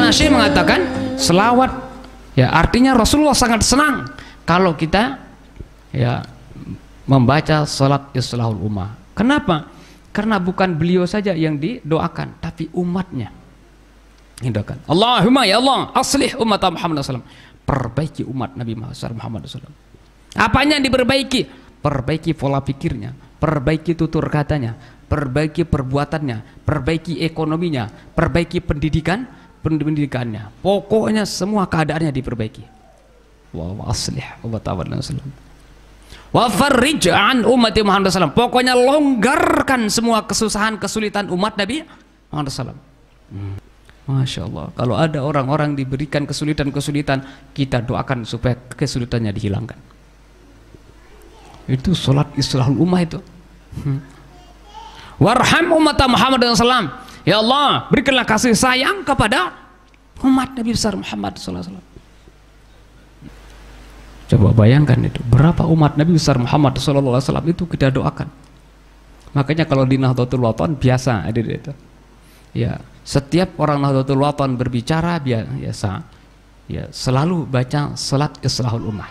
Syekh mengatakan selawat ya artinya Rasulullah sangat senang kalau kita ya membaca salat islahul ummah. Kenapa? Karena bukan beliau saja yang didoakan, tapi umatnya yang doakan. Allahumma ya Allah aslih umat Muhammad SAW, perbaiki umat Nabi Muhammad SAW. Apanya yang diperbaiki? Perbaiki pola pikirnya, perbaiki tutur katanya, perbaiki perbuatannya, perbaiki ekonominya, perbaiki pendidikannya. Pokoknya semua keadaannya diperbaiki. Wa aslih umat Muhammad SAW. Wa farrij an ummati Muhammad SAW. Pokoknya longgarkan semua kesusahan kesulitan umat Nabi Muhammad SAW. Masya Allah, kalau ada orang-orang diberikan kesulitan-kesulitan, kita doakan supaya kesulitannya dihilangkan. Itu sholat islahul ummah itu. Warham umat Muhammad SAW. Ya Allah, berikanlah kasih sayang kepada umat Nabi besar Muhammad SAW. Coba bayangkan itu, berapa umat Nabi besar Muhammad SAW itu kita doakan. Makanya kalau di Nahdlatul Wathon biasa ada itu. Ya, setiap orang Nahdlatul Wathon berbicara biasa ya selalu baca salat islahul ummah.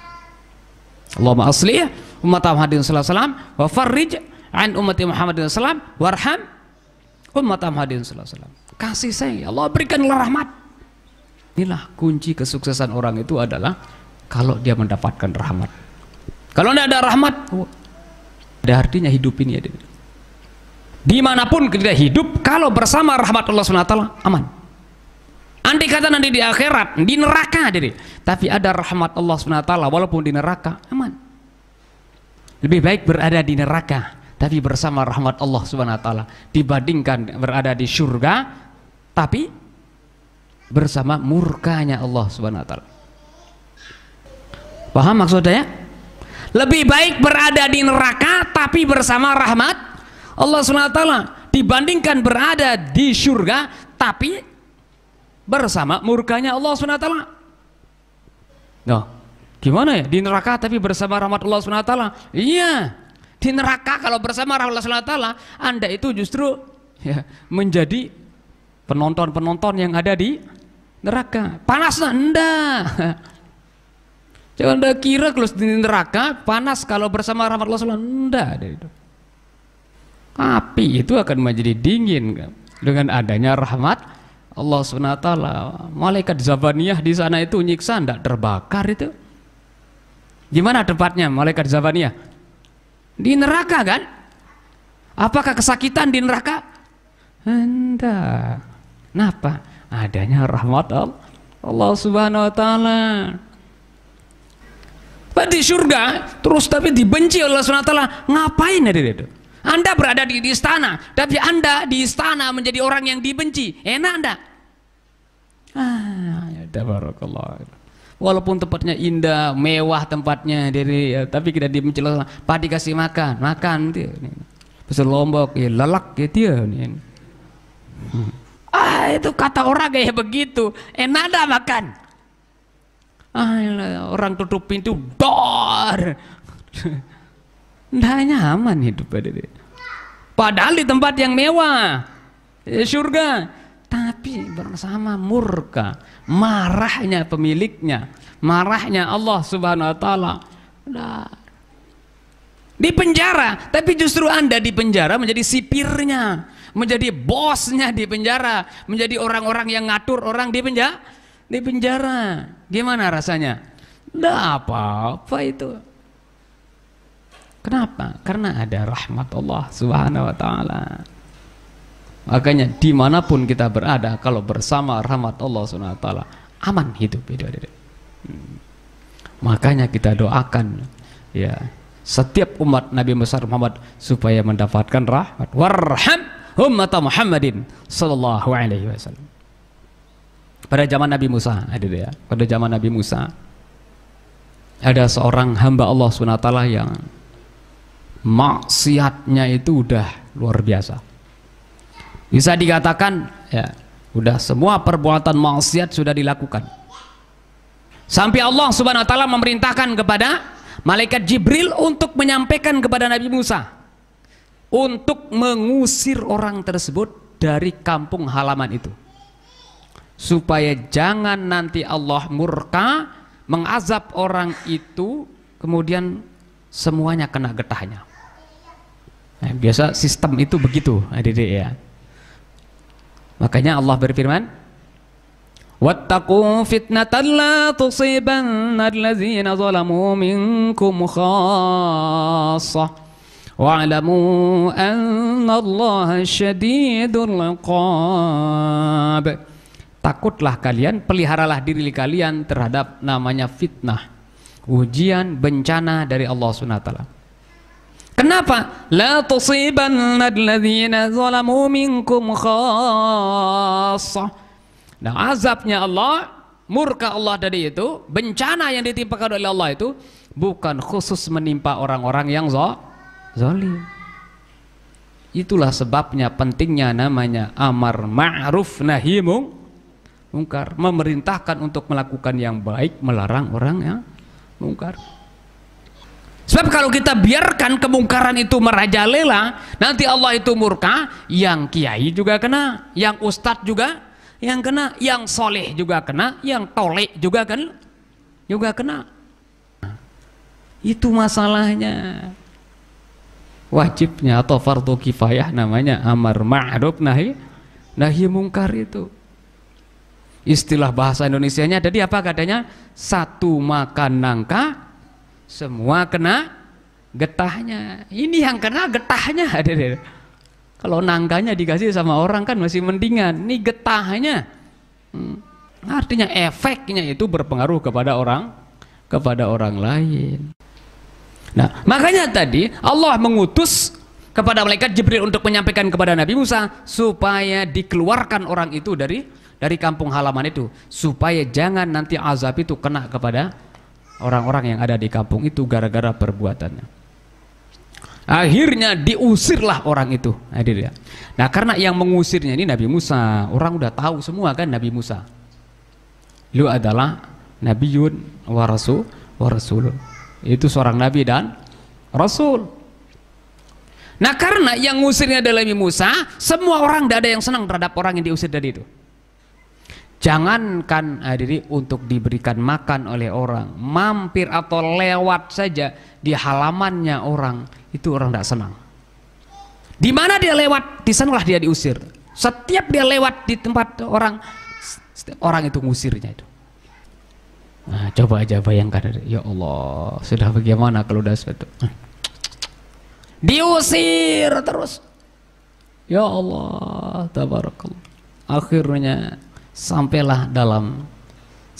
Allahumma aslih umat Muhammadin sallallahu alaihi wasallam wa farrij an ummati Muhammadin sallallahu alaihi wasallam warham umat Muhammadin sallallahu alaihi wasallam. Kasih sayang ya Allah, berikanlah rahmat. Inilah kunci kesuksesan orang itu adalah kalau dia mendapatkan rahmat. Kalau tidak ada rahmat, ada artinya hidup ini ya. Dimanapun kita hidup, kalau bersama rahmat Allah SWT aman. Andai kata nanti di akhirat, di neraka diri, tapi ada rahmat Allah SWT walaupun di neraka aman. Lebih baik berada di neraka tapi bersama rahmat Allah SWT dibandingkan berada di surga tapi bersama murkanya Allah SWT. Paham maksudnya? Lebih baik berada di neraka tapi bersama rahmat Allah SWT dibandingkan berada di surga tapi bersama murkanya Allah SWT. Nah, gimana ya? Di neraka tapi bersama rahmat Allah SWT? Iya, di neraka kalau bersama rahmat Allah SWT, Anda itu justru ya, menjadi penonton-penonton yang ada di neraka. Panasnya enggak. Jangan Anda kira kalau di neraka panas kalau bersama rahmat Allah SWT. Enggak ada itu. Api itu akan menjadi dingin dengan adanya rahmat Allah SWT. Malaikat Zabaniyah di sana itu nyiksa tidak terbakar itu. Gimana tempatnya malaikat Zabaniyah? Di neraka kan? Apakah kesakitan di neraka? Enggak. Kenapa? Adanya rahmat Allah Subhanahu Wa Taala. Di surga terus tapi dibenci Allah Subhanahu Wa Taala. Ngapain ada itu? Anda berada di istana, tapi Anda di istana menjadi orang yang dibenci. Enak enggak? Ya tabarakallah. Walaupun tempatnya indah, mewah tempatnya, tapi kita dibenci Allah. Pak dikasih makan dia. Pesan lombok, ya lelak ya dia. Itu kata orang kayak begitu. Enak enggak makan? Orang tutup pintu, dor. Nggak nyaman hidup pada dia. Padahal di tempat yang mewah, surga, tapi bersama murka, marahnya pemiliknya, marahnya Allah Subhanahu Wa Taala. Di penjara, tapi justru Anda di penjara menjadi sipirnya, menjadi bosnya di penjara, menjadi orang-orang yang ngatur orang di penjara. Gimana rasanya? Nggak apa-apa itu. Kenapa? Karena ada rahmat Allah Subhanahu Wa Taala. Makanya dimanapun kita berada, kalau bersama rahmat Allah Subhanahu Wa Taala, aman hidup. Makanya kita doakan ya setiap umat Nabi besar Muhammad supaya mendapatkan rahmat. Warham ummat Muhammadin sallallahu alaihi wasallam. Pada zaman Nabi Musa, pada zaman Nabi Musa ada seorang hamba Allah Subhanahu Wa Taala yang maksiatnya itu udah luar biasa. Bisa dikatakan ya, udah semua perbuatan maksiat sudah dilakukan. Sampai Allah Subhanahu Wa Taala memerintahkan kepada malaikat Jibril untuk menyampaikan kepada Nabi Musa untuk mengusir orang tersebut dari kampung halaman itu. supaya jangan nanti Allah murka mengazab orang itu kemudian semuanya kena getahnya. Nah, biasa sistem itu begitu, adik-adik ya. Makanya Allah berfirman, wattaqu fitnatan la tusibanna allazina zalamu minkum khassah wa'lamu anna Allaha syadidul iqab. Takutlah kalian, peliharalah diri kalian terhadap namanya fitnah, ujian, bencana dari Allah SWT. Kenapa? La tusibanna alladzina zalamu minkum khassah. Nah, azabnya Allah, murka Allah dari itu, bencana yang ditimpakan oleh Allah itu bukan khusus menimpa orang-orang yang zalim. Itulah sebabnya pentingnya namanya amar ma'ruf nahi mungkar, memerintahkan untuk melakukan yang baik, melarang orang yang mungkar. Sebab kalau kita biarkan kemungkaran itu merajalela, nanti Allah itu murka, yang kiai juga kena, yang ustadz juga yang kena, yang soleh juga kena, yang tolek juga kena. Itu masalahnya. Wajibnya atau fardu kifayah namanya amar ma'ruf nahi mungkar itu. Istilah bahasa Indonesianya jadi apa katanya? Satu makan nangka, semua kena getahnya. Ini yang kena getahnya. Kalau nangkanya dikasih sama orang kan masih mendingan. Ini getahnya. Artinya efeknya itu berpengaruh kepada orang lain. Nah, makanya tadi Allah mengutus kepada malaikat Jibril untuk menyampaikan kepada Nabi Musa supaya dikeluarkan orang itu dari kampung halaman itu, supaya jangan nanti azab itu kena kepada orang-orang yang ada di kampung itu gara-gara perbuatannya. Akhirnya diusirlah orang itu. Nah, karena yang mengusirnya ini Nabi Musa, orang udah tahu semua kan Nabi Musa. Lu adalah Nabiun wa Rasul. Itu seorang Nabi dan Rasul. Nah, karena yang ngusirnya adalah Nabi Musa, semua orang tidak ada yang senang terhadap orang yang diusir dari itu. Jangankan diri untuk diberikan makan oleh orang, mampir atau lewat saja di halamannya orang, itu orang tidak senang. Di mana dia lewat, di sanalah dia diusir. Setiap dia lewat di tempat orang itu ngusirnya itu. Nah, coba aja bayangkan, ya Allah, sudah bagaimana kalau udah seperti itu? Diusir terus. Ya Allah, tabarakallah. Akhirnya sampailah dalam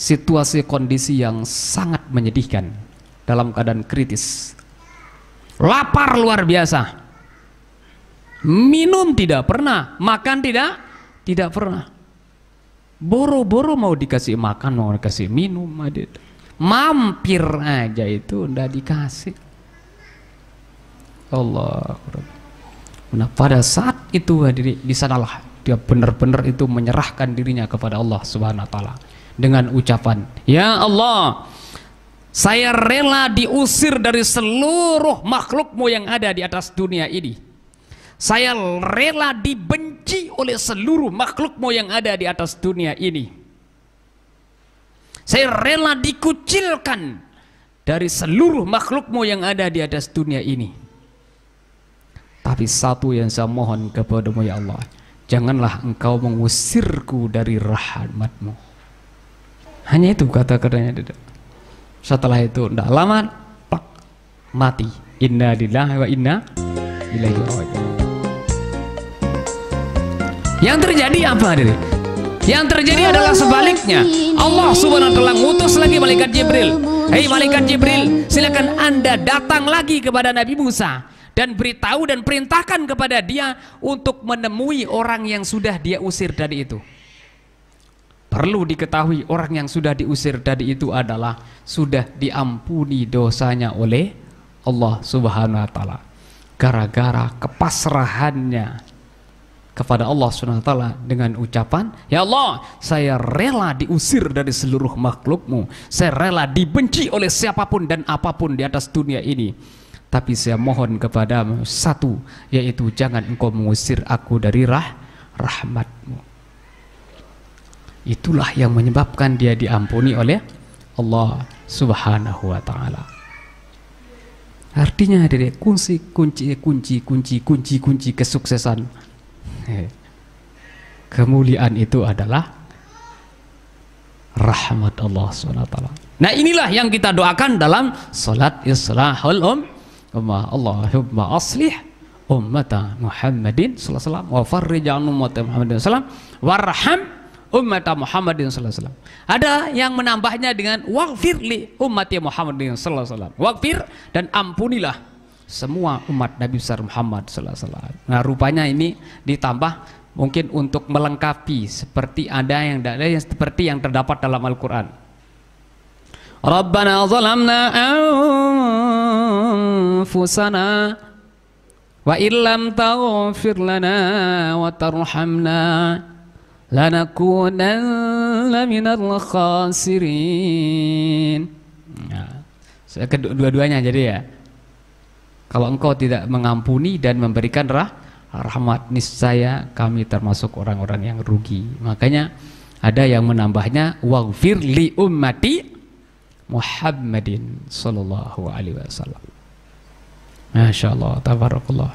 situasi kondisi yang sangat menyedihkan, dalam keadaan kritis. Lapar luar biasa. Minum tidak pernah, makan tidak pernah. Boro-boro mau dikasih makan, mau dikasih minum, mampir aja itu ndak dikasih. Allah. Nah, pada saat itu di sanalah dia benar-benar itu menyerahkan dirinya kepada Allah Subhanahu wa taala dengan ucapan, "Ya Allah, saya rela diusir dari seluruh makhlukmu yang ada di atas dunia ini. Saya rela dibenci oleh seluruh makhlukmu yang ada di atas dunia ini. Saya rela dikucilkan dari seluruh makhlukmu yang ada di atas dunia ini. Tapi satu yang saya mohon kepadamu ya Allah, janganlah engkau mengusirku dari rahmatmu." Hanya itu kata-katanya. Setelah itu tidak lama mati. Inna lillahi wa inna ilaihi raji'un. Yang terjadi apa diri? Yang terjadi adalah sebaliknya. Allah Subhanahu wa taala ngutus lagi malaikat Jibril. Hei malaikat Jibril, silakan Anda datang lagi kepada Nabi Musa dan beritahu dan perintahkan kepada dia untuk menemui orang yang sudah dia usir dari itu. Perlu diketahui, orang yang sudah diusir dari itu adalah sudah diampuni dosanya oleh Allah Subhanahu wa taala gara-gara kepasrahannya kepada Allah SWT dengan ucapan, "Ya Allah, saya rela diusir dari seluruh makhlukmu, saya rela dibenci oleh siapapun dan apapun di atas dunia ini, tapi saya mohon kepadamu satu, yaitu jangan engkau mengusir aku dari rahmatmu." itulah yang menyebabkan dia diampuni oleh Allah Subhanahu wa taala. Artinya hadirin, kunci kesuksesan, kemuliaan itu adalah rahmat Allah Subhanahu wa taala. Nah, inilah yang kita doakan dalam salat islahul ummah. Allahumma aslih ummata Muhammadin sallallahu alaihi wasallam wa farrij an ummata Muhammadin sallallahu alaihi wasallam warham ummata Muhammadin sallallahu alaihi wasallam. Ada yang menambahnya dengan waghfir li ummati Muhammadin sallallahu alaihi wasallam. Waghfir, dan ampunilah semua umat Nabi besar Muhammad sallallahu alaihi wasallam. Nah, rupanya ini ditambah mungkin untuk melengkapi seperti ada yang seperti yang terdapat dalam Al-Qur'an. Rabbana zalamna anfusana wa illam taghfir lana wa tarhamna lanakunanna minal khasirin. Nah, kedua-duanya jadi ya. Kalau engkau tidak mengampuni dan memberikan rahmat, niscaya kami termasuk orang-orang yang rugi. Makanya ada yang menambahnya waghfir li ummati Muhammadin sallallahu alaihi wasallam. Masya Allah, tabarakallah.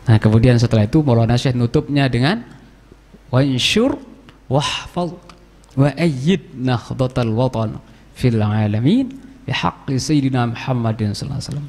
Nah, kemudian setelah itu Maulana Syekh nutupnya dengan wansyur wahfaz wa ayyid nahdhatal watan fil alamin bihaqqi sayyidina Muhammadin sallallahu alaihi wasallam.